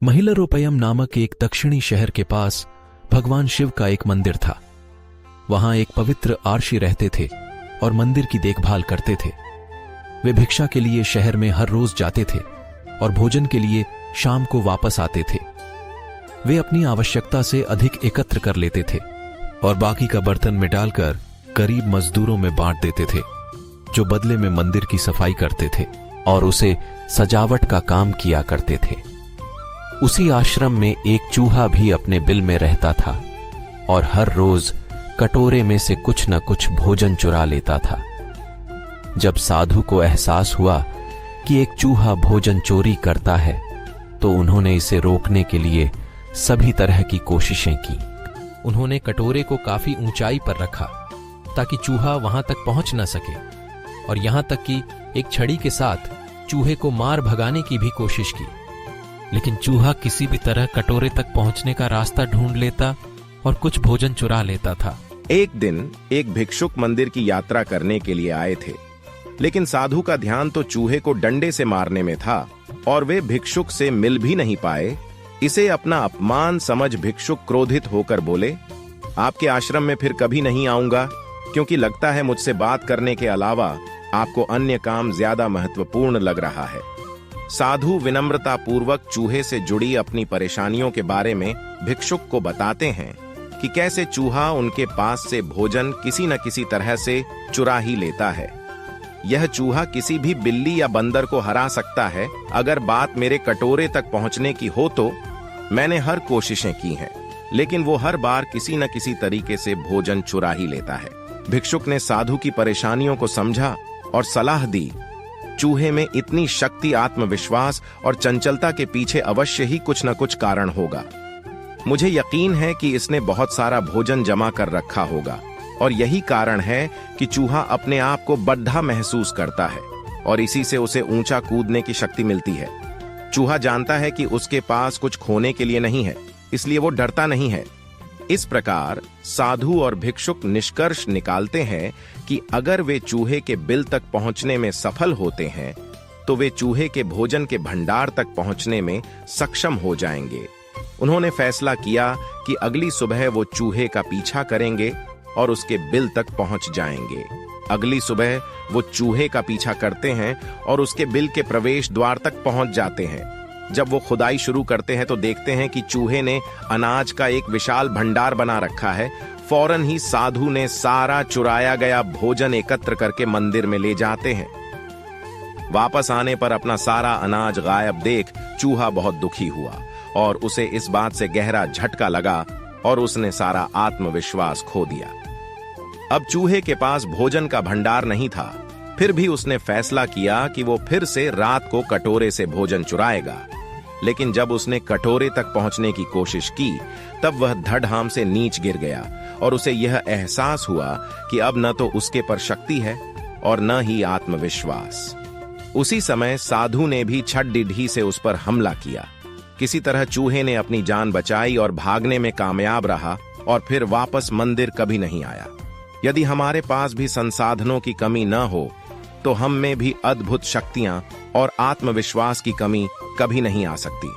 महिलारोपयम नामक एक दक्षिणी शहर के पास भगवान शिव का एक मंदिर था। वहां एक पवित्र आर्षी रहते थे और मंदिर की देखभाल करते थे। वे भिक्षा के लिए शहर में हर रोज जाते थे और भोजन के लिए शाम को वापस आते थे। वे अपनी आवश्यकता से अधिक एकत्र कर लेते थे और बाकी का बर्तन में डालकर गरीब मजदूरों में बांट देते थे, जो बदले में मंदिर की सफाई करते थे और उसे सजावट का काम किया करते थे। उसी आश्रम में एक चूहा भी अपने बिल में रहता था और हर रोज कटोरे में से कुछ न कुछ भोजन चुरा लेता था। जब साधु को एहसास हुआ कि एक चूहा भोजन चोरी करता है, तो उन्होंने इसे रोकने के लिए सभी तरह की कोशिशें की। उन्होंने कटोरे को काफी ऊंचाई पर रखा ताकि चूहा वहां तक पहुंच न सके, और यहां तक कि एक छड़ी के साथ चूहे को मार भगाने की भी कोशिश की, लेकिन चूहा किसी भी तरह कटोरे तक पहुंचने का रास्ता ढूंढ लेता और कुछ भोजन चुरा लेता था। एक दिन एक भिक्षुक मंदिर की यात्रा करने के लिए आए थे, लेकिन साधु का ध्यान तो चूहे को डंडे से मारने में था और वे भिक्षुक से मिल भी नहीं पाए। इसे अपना अपमान समझ भिक्षुक क्रोधित होकर बोले, आपके आश्रम में फिर कभी नहीं आऊंगा, क्योंकि लगता है मुझसे बात करने के अलावा आपको अन्य काम ज्यादा महत्वपूर्ण लग रहा है। साधु विनम्रता पूर्वक चूहे से जुड़ी अपनी परेशानियों के बारे में भिक्षुक को बताते हैं कि कैसे चूहा उनके पास से भोजन किसी न किसी तरह से चुरा ही लेता है। यह चूहा किसी भी बिल्ली या बंदर को हरा सकता है। अगर बात मेरे कटोरे तक पहुंचने की हो तो मैंने हर कोशिशें की हैं, लेकिन वो हर बार किसी न किसी तरीके से भोजन चुरा ही लेता है। भिक्षुक ने साधु की परेशानियों को समझा और सलाह दी, चूहे में इतनी शक्ति, आत्मविश्वास और चंचलता के पीछे अवश्य ही कुछ न कुछ कारण होगा। मुझे यकीन है कि इसने बहुत सारा भोजन जमा कर रखा होगा और यही कारण है कि चूहा अपने आप को बद्धा महसूस करता है और इसी से उसे ऊंचा कूदने की शक्ति मिलती है। चूहा जानता है कि उसके पास कुछ खोने के लिए नहीं है, इसलिए वो डरता नहीं है। इस प्रकार साधु और भिक्षुक निष्कर्ष निकालते हैं कि अगर वे चूहे के बिल तक पहुंचने में सफल होते हैं, तो वे चूहे के भोजन के भंडार तक पहुंचने में सक्षम हो जाएंगे। उन्होंने फैसला किया कि अगली सुबह वो चूहे का पीछा करेंगे और उसके बिल तक पहुंच जाएंगे। अगली सुबह वो चूहे का पीछा करते हैं और उसके बिल के प्रवेश द्वार तक पहुंच जाते हैं। जब वो खुदाई शुरू करते हैं तो देखते हैं कि चूहे ने अनाज का एक विशाल भंडार बना रखा है। फौरन ही साधु ने सारा चुराया गया भोजन एकत्र करके मंदिर में ले जाते हैं। वापस आने पर अपना सारा अनाज गायब देख चूहा बहुत दुखी हुआ और उसे इस बात से गहरा झटका लगा और उसने सारा आत्मविश्वास खो दिया। अब चूहे के पास भोजन का भंडार नहीं था, फिर भी उसने फैसला किया कि वो फिर से रात को कटोरे से भोजन चुराएगा। लेकिन जब उसने कटोरे तक पहुंचने की कोशिश की, तब वह धड़-धाम से नीच गिर गया और उसे यह एहसास हुआ कि अब न तो उसके पर शक्ति है और न ही आत्मविश्वास। उसी समय साधु ने भी छट-डिढ़ी से उस पर हमला किया। किसी तरह चूहे ने अपनी जान बचाई और भागने में कामयाब रहा और फिर वापस मंदिर कभी नहीं आया। यदि हमारे पास भी संसाधनों की कमी न हो, तो हम में भी अद्भुत शक्तियां और आत्मविश्वास की कमी कभी नहीं आ सकती।